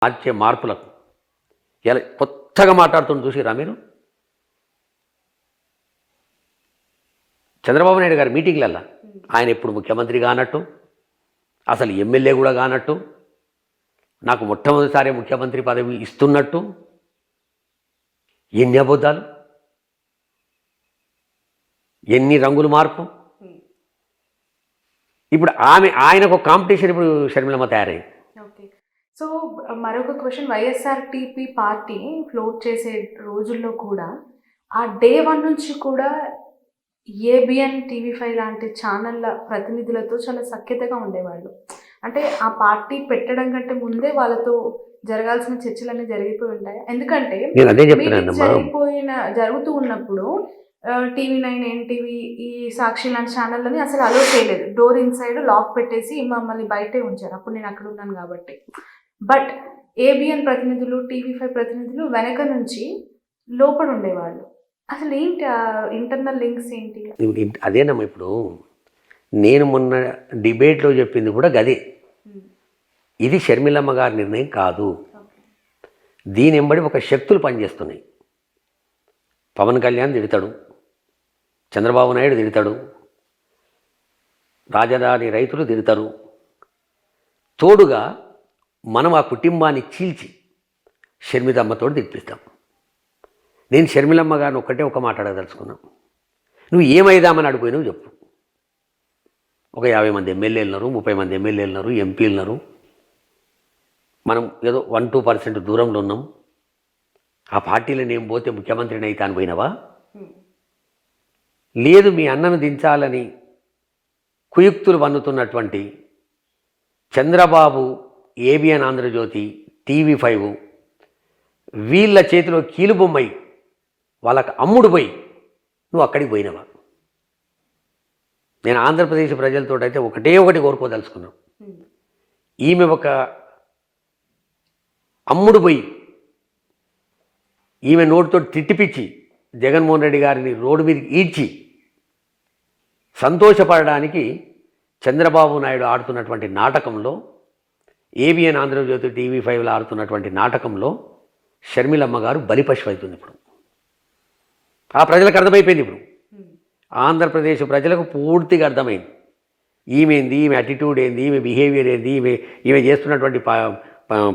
మార్చే మార్పులకు ఇలా కొత్తగా మాట్లాడుతున్న చూసిరా మీరు? చంద్రబాబు నాయుడు గారి మీటింగ్లల్లో ఆయన ఎప్పుడు ముఖ్యమంత్రి కానట్టు, అసలు ఎమ్మెల్యే కూడా కానట్టు, నాకు మొట్టమొదటిసారి ముఖ్యమంత్రి పదవి ఇస్తున్నట్టు ఎన్ని అబద్ధాలు, ఎన్ని రంగుల మార్పు. ఇప్పుడు ఆయనకు కాంపిటీషన్ ఇప్పుడు షర్మిలమ్మ తయారైంది. ఓకే, సో మరొక క్వశ్చన్, వైఎస్ఆర్టీపీ పార్టీ ఫ్లోట్ చేసే రోజుల్లో కూడా ఆ డే 1 నుంచి కూడా ఏబిఎన్ టీవీ5 లాంటి ఛానళ్ళ ప్రతినిధులతో చాలా సఖ్యతగా ఉండేవాళ్ళు. అంటే ఆ పార్టీ పెట్టడం కంటే ముందే వాళ్ళతో జరగాల్సిన చర్చలన్నీ జరిగిపోయి ఉంటాయి. ఎందుకంటే జరుగుతూ ఉన్నప్పుడు టీవీ9, ఎన్టీవీ, ఈ సాక్షి లాంటి ఛానళ్ళని అసలు అలో చేయలేదు. డోర్ ఇన్సైడ్ లాక్ పెట్టేసి మమ్మల్ని బయటే ఉంచారు. అప్పుడు నేను అక్కడ ఉన్నాను కాబట్టి. బట్ ఏబిఎన్ ప్రతినిధులు, టీవీ5 ప్రతినిధులు వెనక నుంచి లోపల ఉండేవాళ్ళు. అసలు ఏంటి ఇంటర్నల్ లింక్స్ ఏంటి? అదేనమ్మా, ఇప్పుడు నేను మొన్న డిబేట్లో చెప్పింది కూడా గదే. ఇది షర్మిలమ్మ గారి నిర్ణయం కాదు. దీని వెంబడి ఒక శక్తులు పనిచేస్తున్నాయి. పవన్ కళ్యాణ్ తిడతాడు, చంద్రబాబు నాయుడు తిడతాడు, రాజధాని రైతులు తిడతారు. తోడుగా మనం ఆ కుటుంబాన్ని చీల్చి షర్మిలమ్మతో తిప్పిస్తాం. నేను షర్మిలమ్మ గారిని ఒక మాట అడగదలుచుకున్నాను. నువ్వు ఏమైదామని అడిగిపోయినావు చెప్పు. ఒక 50 మంది ఎమ్మెల్యేలు ఉన్నారు, 30 మంది ఎమ్మెల్యేలు ఉన్నారు, ఎంపీలు ఉన్నారు. మనం ఏదో 1-2% దూరంలో ఉన్నాం. ఆ పార్టీలో నేను పోతే ముఖ్యమంత్రిని అయితే అని పోయినావా? లేదు, మీ అన్నను దించాలని కుయుక్తులు వన్నుతున్నటువంటి చంద్రబాబు, ఏబిఎన్ ఆంధ్రజ్యోతి, టీవీ5 వీళ్ళ చేతిలో కీలుబొమ్మై వాళ్ళకు అమ్ముడు పోయి నువ్వు అక్కడికి పోయినవా? నేను ఆంధ్రప్రదేశ్ ప్రజలతో అయితే ఒకటి కోరుకోదలుచుకున్నాను. ఈమె ఒక అమ్ముడు పోయి ఈమె నోటితో తిట్టిపిచ్చి జగన్మోహన్ రెడ్డి గారిని రోడ్డు మీదకి ఈడ్చి సంతోషపడడానికి చంద్రబాబు నాయుడు ఆడుతున్నటువంటి నాటకంలో, ఏబిఎన్ ఆంధ్రజ్యోతి, టీవీ5లో ఆడుతున్నటువంటి నాటకంలో షర్మిలమ్మ గారు బలిపశు అవుతుంది. ఇప్పుడు ఆ ప్రజలకు అర్థమైపోయింది. ఇప్పుడు ఆంధ్రప్రదేశ్ ప్రజలకు పూర్తిగా అర్థమైంది ఈమెంది, ఈమె యాటిట్యూడ్ ఏంది, ఈమె బిహేవియర్ ఏంది, ఈమె చేస్తున్నటువంటి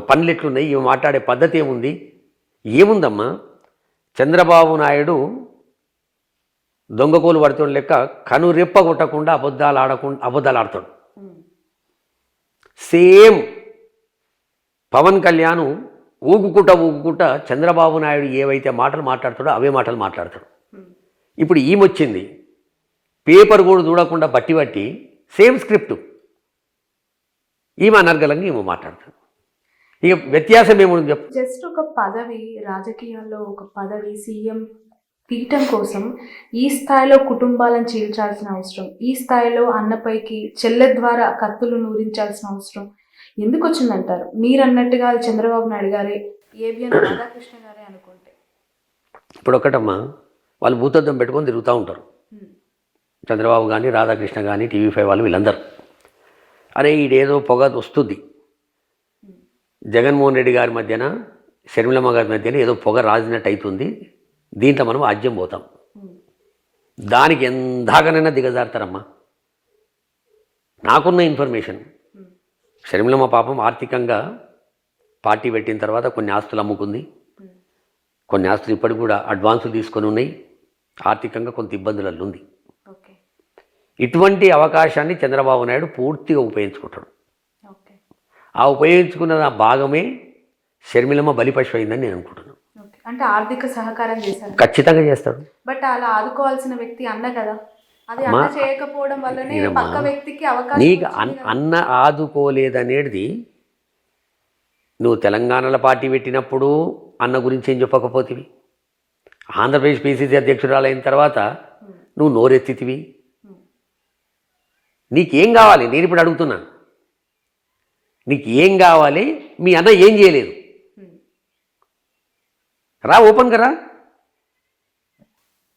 పనులు ఎట్లున్నాయి, ఈమె మాట్లాడే పద్ధతి ఏముంది. ఏముందమ్మా, చంద్రబాబు నాయుడు దొంగకోలు పడుతున్న లెక్క కనురెప్ప కొట్టకుండా అబద్ధాలు ఆడతాడు. సేమ్ పవన్ కళ్యాణ్ ఊగుకుంటా చంద్రబాబు నాయుడు ఏవైతే మాటలు మాట్లాడతాడో అవే మాటలు మాట్లాడతాడు. ఇప్పుడు ఈమొచ్చింది పేపర్ కూడా చూడకుండా బట్టి సేమ్ స్క్రిప్ట్ ఈమె అనర్గలంగా ఈమె మాట్లాడతాడు. ఇక వ్యత్యాసం ఏముంది చెప్పు. జస్ట్ ఒక పదవి, రాజకీయాల్లో ఒక పదవి, సీఎం పీఠం కోసం ఈ స్థాయిలో కుటుంబాలను చీల్చాల్సిన అవసరం, ఈ స్థాయిలో అన్నపైకి చెల్లె ద్వారా కత్తులు నూరించాల్సిన అవసరం ఎందుకు వచ్చిందంటారు? మీరు అన్నట్టుగా అది చంద్రబాబు నాయుడు గారే, ఏబిఎన్ రాధాకృష్ణ గారే అనుకుంటే. ఇప్పుడు ఒకటమ్మా, వాళ్ళు భూతద్దం పెట్టుకొని తిరుగుతూ ఉంటారు. చంద్రబాబు కానీ, రాధాకృష్ణ కానీ, టీవీ5 వాళ్ళు వీళ్ళందరూ. అరే ఈడేదో పొగ వస్తుంది, జగన్మోహన్ రెడ్డి గారి మధ్యన, షర్మిలమ్మ గారి మధ్యన ఏదో పొగ రాజినట్టు అవుతుంది, దీంట్లో మనం ఆజ్యం పోతాం. దానికి ఎందాకనైనా దిగజారుతారమ్మా. నాకున్న ఇన్ఫర్మేషన్, షర్మిలమ్మ పాపం ఆర్థికంగా పార్టీ పెట్టిన తర్వాత కొన్ని ఆస్తులు అమ్ముకుంది, కొన్ని ఆస్తులు ఇప్పటికి కూడా అడ్వాన్సులు తీసుకొని ఉన్నాయి, ఆర్థికంగా కొంత ఇబ్బందులలో ఉంది. ఇటువంటి అవకాశాన్ని చంద్రబాబు నాయుడు పూర్తిగా ఉపయోగించుకుంటాడు. ఆ ఉపయోగించుకున్న భాగమే షర్మిలమ్మ బలిపశు అయిందని నేను అనుకుంటున్నాను. అంటే ఆర్థిక సహకారం చేశారు, ఖచ్చితంగా చేస్తాడు. బట్ అలా ఆదుకోవాల్సిన వ్యక్తి అన్న కదా, అది అన్న చేయకపోవడం వల్లనే పక్క వ్యక్తికి అవకాశం. నీకు అన్న ఆదుకోలేదనేది నువ్వు తెలంగాణలో పార్టీ పెట్టినప్పుడు అన్న గురించి ఏం చెప్పకపోతివి, ఆంధ్రప్రదేశ్ పిసిసి అధ్యక్షురాలు అయిన తర్వాత నువ్వు నోరెత్తితివి. నీకేం కావాలి? నేను ఇప్పుడు అడుగుతున్నా, నీకు ఏం కావాలి? మీ అన్న ఏం చేయలేదు, రా ఓపెన్గా రా.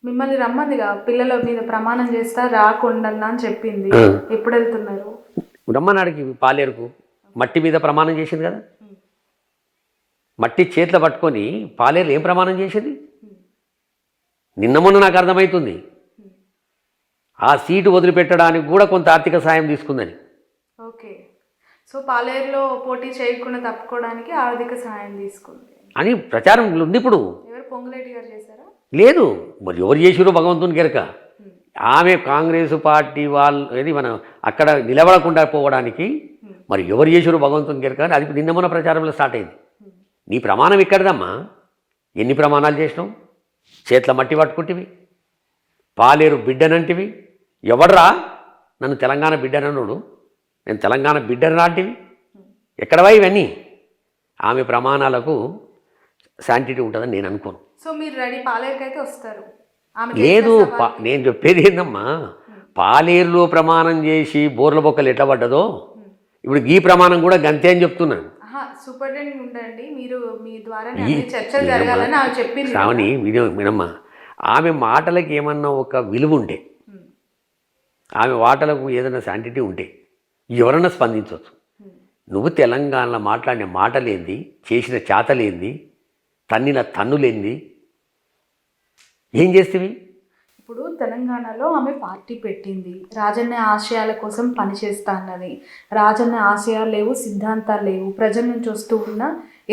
మిమ్మల్ని రమ్మందిగా, పిల్లల మీద ప్రమాణం చేస్తా రాకుండా అని చెప్పింది. ఎప్పుడు వెళ్తున్నారు? రమ్మనాడికి పాలేరుకు మట్టి మీద ప్రమాణం చేసింది కదా. మట్టి చేతిలో పట్టుకొని పాలేరు ఏం ప్రమాణం చేసింది? నిన్న మొన్న నాకు అర్థమవుతుంది ఆ సీటు వదిలిపెట్టడానికి కూడా కొంత ఆర్థిక సాయం తీసుకుందని. ఓకే, సో పాలేరులో పోటీ చేయకుండా తప్పుకోవడానికి ఆర్థిక సహాయం తీసుకుంది అని ప్రచారం ఉంది. ఇప్పుడు ఎవరు, పొంగులేటి గారు చేశారా? లేదు, మరి ఎవరు చేసిరో భగవంతుని గెరక. ఆమె కాంగ్రెస్ పార్టీ వాళ్ళు ఏది మనం అక్కడ నిలబడకుండా పోవడానికి మరి ఎవరు చేసిరో భగవంతుని గెరక అని అది నిన్న మొన్న ప్రచారంలో స్టార్ట్ అయింది. నీ ప్రమాణం ఇక్కడదమ్మా. ఎన్ని ప్రమాణాలు చేసినావు? చేతిలో మట్టి పట్టుకుంటేవి, పాలేరు బిడ్డనంటివి. ఎవడ్రా నన్ను తెలంగాణ బిడ్డనన్నాడు? నేను తెలంగాణ బిడ్డను లాంటివి. ఎక్కడవా ఇవన్నీ? ఆమె ప్రమాణాలకు శాంటిటీ ఉంటుందని నేను అనుకోను. సో మీరు రెడీ, పాలేరుకి అయితే వస్తారు? లేదు, నేను చెప్పేది ఏందమ్మా, పాలేరులో ప్రమాణం చేసి బోర్ల బొక్కలు ఎట్లా పడ్డదో ఇప్పుడు ఈ ప్రమాణం కూడా గంతే అని చెప్తున్నాను. సూపరింటెండెంట్ ఉండండి, మీరు మీ ద్వారా చర్చలు జరగాలని ఆమె చెప్పింది. శ్రావణి వినమ్మా, ఆమె మాటలకు ఏమన్నా ఒక విలువ ఉంటే, ఆమె మాటలకు ఏదైనా శాంటిటీ ఉంటే ఎవరన్నా స్పందించవచ్చు. నువ్వు తెలంగాణలో మాట్లాడిన మాటలేంది, చేసిన చేతలేంది, తన్నిన తన్నులేంది, ఏం చేస్తేవి? ఇప్పుడు తెలంగాణలో ఆమె పార్టీ పెట్టింది, రాజన్న ఆశయాల కోసం పనిచేస్తా అన్నది. రాజన్న ఆశయాలు లేవు, సిద్ధాంతాలు లేవు, ప్రజల నుంచి వస్తూ ఉన్న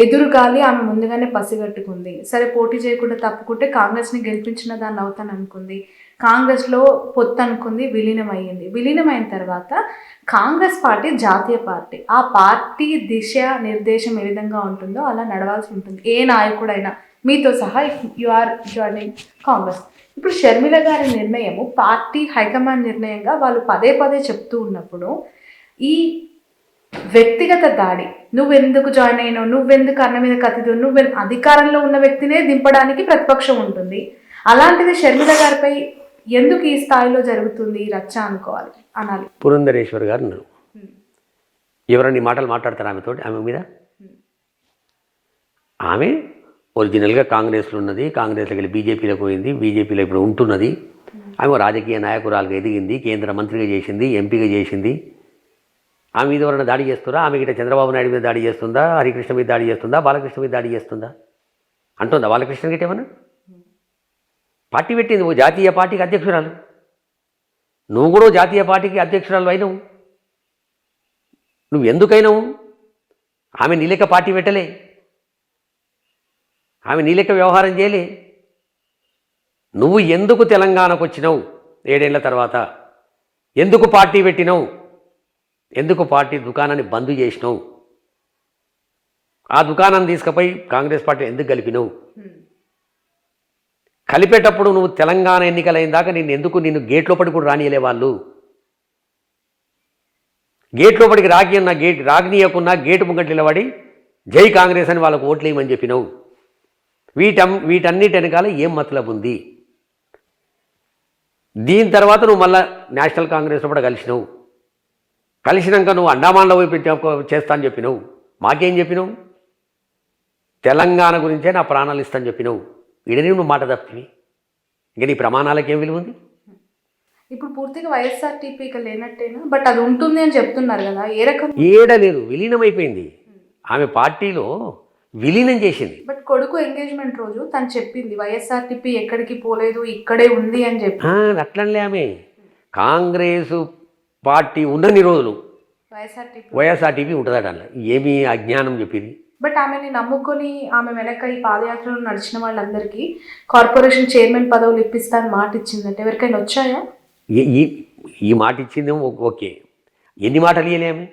ఎదురుగాలి ఆమె ముందుగానే పసిగట్టుకుంది. సరే, పోటీ చేయకుండా తప్పుకుంటే కాంగ్రెస్ని గెలిపించిన దాన్ని అవుతాను అనుకుంది. కాంగ్రెస్లో పొత్తు అనుకుంది, విలీనమైంది. విలీనమైన తర్వాత కాంగ్రెస్ పార్టీ జాతీయ పార్టీ. ఆ పార్టీ దిశ నిర్దేశం ఏ విధంగా ఉంటుందో అలా నడవాల్సి ఉంటుంది ఏ నాయకుడైనా, మీతో సహా. You are joining Congress. ఇప్పుడు షర్మిల గారి నిర్ణయము పార్టీ హైకమాండ్ నిర్ణయంగా వాళ్ళు పదే పదే చెప్తూ ఉన్నప్పుడు ఈ వ్యక్తిగత దాడి, నువ్వెందుకు జాయిన్ అయినావు, నువ్వెందుకు అన్న మీద కత్తిదు, అధికారంలో ఉన్న వ్యక్తినే దింపడానికి ప్రతిపక్షం ఉంటుంది. అలాంటిది షర్మిల గారిపై ఎందుకు ఈ స్థాయిలో జరుగుతుంది ఈ రచ్చ అనుకోవాలి అనాలి. పురంధరేశ్వర్ గారు ఉన్నారు, ఎవరన్నా మాటలు మాట్లాడతారు ఆమెతో, ఆమె మీద. ఆమె ఒరిజినల్గా కాంగ్రెస్లో ఉన్నది, కాంగ్రెస్లోకి వెళ్ళి బీజేపీలోకి పోయింది, బీజేపీలో ఇప్పుడు ఉంటున్నది. ఆమె రాజకీయ నాయకురాలుగా ఎదిగింది, కేంద్ర మంత్రిగా చేసింది, ఎంపీగా చేసింది. ఆమె మీద ఎవరైనా దాడి చేస్తారా? ఆమె గిట్ట చంద్రబాబు నాయుడు మీద దాడి చేస్తుందా, హరికృష్ణ మీద దాడి చేస్తుందా, బాలకృష్ణ మీద దాడి చేస్తుందా? అంటుందా బాలకృష్ణ గిట్ట ఏమన్నా? పార్టీ పెట్టింది, ఓ జాతీయ పార్టీకి అధ్యక్షురాలు. నువ్వు కూడా జాతీయ పార్టీకి అధ్యక్షురాలు అయినావు. నువ్వు ఎందుకైనావు? ఆమె నీలెక్క పార్టీ పెట్టలే, ఆమె నీలెక్క వ్యవహారం చేయలే. నువ్వు ఎందుకు తెలంగాణకు వచ్చినావు 7 ఏళ్ల తర్వాత? ఎందుకు పార్టీ పెట్టినావు? ఎందుకు పార్టీ దుకాణాన్ని బంద్ చేసినావు? ఆ దుకాణాన్ని తీసుకుపోయి కాంగ్రెస్ పార్టీ ఎందుకు కలిపినావు? కలిపేటప్పుడు నువ్వు తెలంగాణ ఎన్నికలైన దాకా నిన్ను గేట్ లోపలికి కూడా రానియలే వాళ్ళు. గేట్ లోపలికి రాగనీయకున్నా గేటు ముంగట్లు నిలబడి జై కాంగ్రెస్ అని వాళ్ళకు ఓట్లు వేయమని చెప్పినావు. వీటన్నిటి వెనకాల ఏం మతలబు ఉంది? దీని తర్వాత నువ్వు మళ్ళీ నేషనల్ కాంగ్రెస్లో కూడా కలిసినావు. కలిసినాక నువ్వు అండమాన్లో పోయి చేస్తా అని చెప్పినావు. మాకేం చెప్పినావు? తెలంగాణ గురించే నా ప్రాణాలు ఇస్తాను చెప్పినావు. ఈడని నువ్వు మాట తప్పివి. ఇంకా నీ ప్రమాణాలకు ఏం విలువ ఉంది? ఇప్పుడు పూర్తిగా వైఎస్ఆర్టీపీ ఇక లేనట్టేనా? బట్ అది ఉంటుంది అని చెప్తున్నారు కదా, ఏ రకం? ఏడలేదు, విలీనం అయిపోయింది. ఆమె పార్టీలో విలీనం చేసింది. బట్ కొడుకు ఎంగేజ్మెంట్ రోజు తను చెప్పింది వైఎస్ఆర్టీపీ ఎక్కడికి పోలేదు, ఇక్కడే ఉంది అని చెప్పి. అట్లనే ఆమె కాంగ్రెస్ పార్టీ ఉన్నన్ని రోజులు వైఎస్ఆర్టీపీ ఉంటుందట. అలా ఏమీ అజ్ఞానం చెప్పింది. బట్ ఆమెని నమ్ముకొని ఆమె వెనక ఈ పాదయాత్రలో నడిచిన వాళ్ళందరికీ కార్పొరేషన్ చైర్మన్ పదవులు ఇప్పిస్తాను మాట ఇచ్చిందంటే ఎవరికైనా వచ్చాయా? ఈ మాట ఇచ్చిందేమో ఓకే, ఎన్ని మాటలు ఇయ్యలే ఆమె?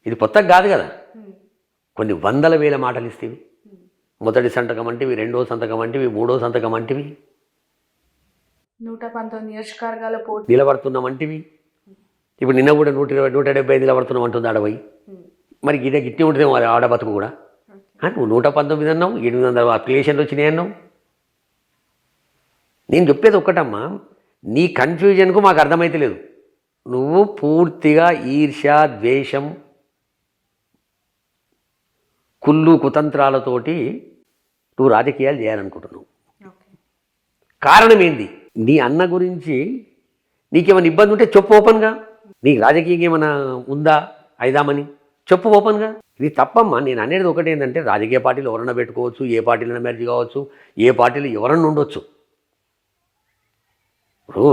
ఇది కొత్తగా కాదు కదా, కొన్ని వందల వేల మాటలు ఇస్తేవి. మొదటి సంతకం అంటివి, రెండో సంతకం అంటివి, మూడో సంతకం అంటివి, 119 నియోజకవర్గాల పోటీ నిలబడుతున్నామంటివి. ఇప్పుడు నిన్న కూడా 120, 175 నిలబడుతున్నాం అంటుంది ఆడపోయి. మరి గిట్టి ఉంటుంది ఆడ బతుకు కూడా. నువ్వు 119 అన్నావు, 800 అప్లికేషన్లు వచ్చినాయి అన్నావు. నేను చెప్పేది ఒక్కటమ్మా, నీ కన్ఫ్యూజన్కు మాకు అర్థమైతే లేదు. నువ్వు పూర్తిగా ఈర్ష్య, ద్వేషం, కుళ్ళు కుతంత్రాలతోటి నువ్వు రాజకీయాలు చేయాలనుకుంటున్నావు. కారణం ఏంది? నీ అన్న గురించి నీకేమైనా ఇబ్బంది ఉంటే చెప్పు ఓపెన్గా. నీకు రాజకీయంగా ఏమైనా ఉందా అయిదామని? చెప్పు ఓపెన్గా. ఇది తప్పమ్మా. నేను అనేది ఒకటి ఏంటంటే రాజకీయ పార్టీలు ఎవరన్నా పెట్టుకోవచ్చు, ఏ పార్టీలైనా మెర్జ్ కావచ్చు, ఏ పార్టీలు ఎవరన్నా ఉండొచ్చు. ఇప్పుడు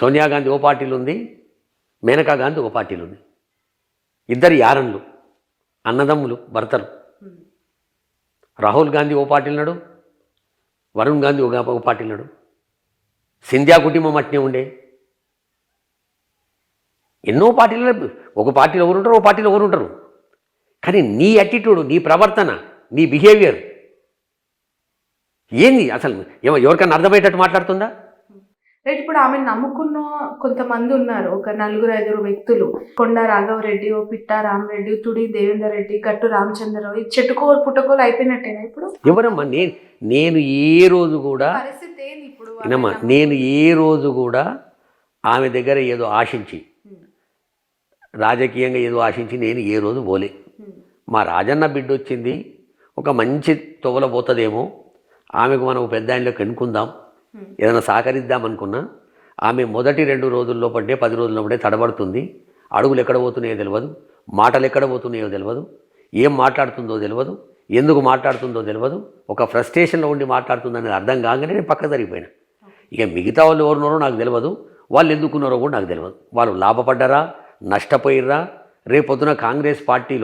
సోనియా గాంధీ ఓ పార్టీలు ఉంది, మేనకా గాంధీ ఓ పార్టీలు ఉంది. ఇద్దరు యారన్లు, అన్నదమ్ములు, భర్తలు. రాహుల్ గాంధీ ఓ పార్టీలు నాడు, వరుణ్ గాంధీ ఒక పార్టీలు నాడు. సింధ్యా కుటుంబం అట్నే ఉండే. ఎన్నో పార్టీలలో ఒక పార్టీలో ఎవరు ఉంటారు, ఓ పార్టీలో ఎవరు ఉంటారు. కానీ నీ యాటిట్యూడ్, నీ ప్రవర్తన, నీ బిహేవియర్ ఏంది అసలు? ఎవరికైనా అర్థమయ్యేటట్టు మాట్లాడుతుందా? రైట్. ఇప్పుడు ఆమె నమ్ముకున్న కొంతమంది ఉన్నారు, ఒక 4-5 వ్యక్తులు. కొండ రాఘవరెడ్డి, ఓ పిట్టా రామరెడ్డి, తుడి దేవేందర్ రెడ్డి, గట్టు రామచంద్రరావు, ఈ చెట్టుకోలు పుట్టకోలు అయిపోయినట్టేనా ఇప్పుడు? ఎవరమ్మా? నేను ఏ రోజు కూడా పరిస్థితి ఏంది ఇప్పుడు? ఏనమ్మా, నేను ఏ రోజు కూడా ఆమె దగ్గర ఏదో ఆశించి, రాజకీయంగా ఏదో ఆశించి నేను ఏ రోజు పోలే. మా రాజన్న బిడ్డ వచ్చింది, ఒక మంచి తొవల పోతుందేమో, ఆమెకు మనం పెద్ద ఆయనలోకి ఎన్నుకుందాం, ఏదైనా సహకరిద్దాం అనుకున్నా, ఆమె మొదటి 2 రోజుల్లో పడ్డే 10 రోజుల్లో పడ్డే తడబడుతుంది. అడుగులు ఎక్కడ పోతున్నాయో తెలియదు, మాటలు ఎక్కడ పోతున్నాయో తెలియదు, ఏం మాట్లాడుతుందో తెలియదు, ఎందుకు మాట్లాడుతుందో తెలియదు. ఒక ఫ్రస్ట్రేషన్లో ఉండి మాట్లాడుతుందనేది అర్థం కాగానే నేను పక్క జరిగిపోయినా. ఇక మిగతా వాళ్ళు ఎవరున్నారో నాకు తెలియదు, వాళ్ళు ఎందుకున్నారో కూడా నాకు తెలియదు. వాళ్ళు లాభపడ్డారా, నష్టపోయిర్రా, రేపొద్దున కాంగ్రెస్ పార్టీలో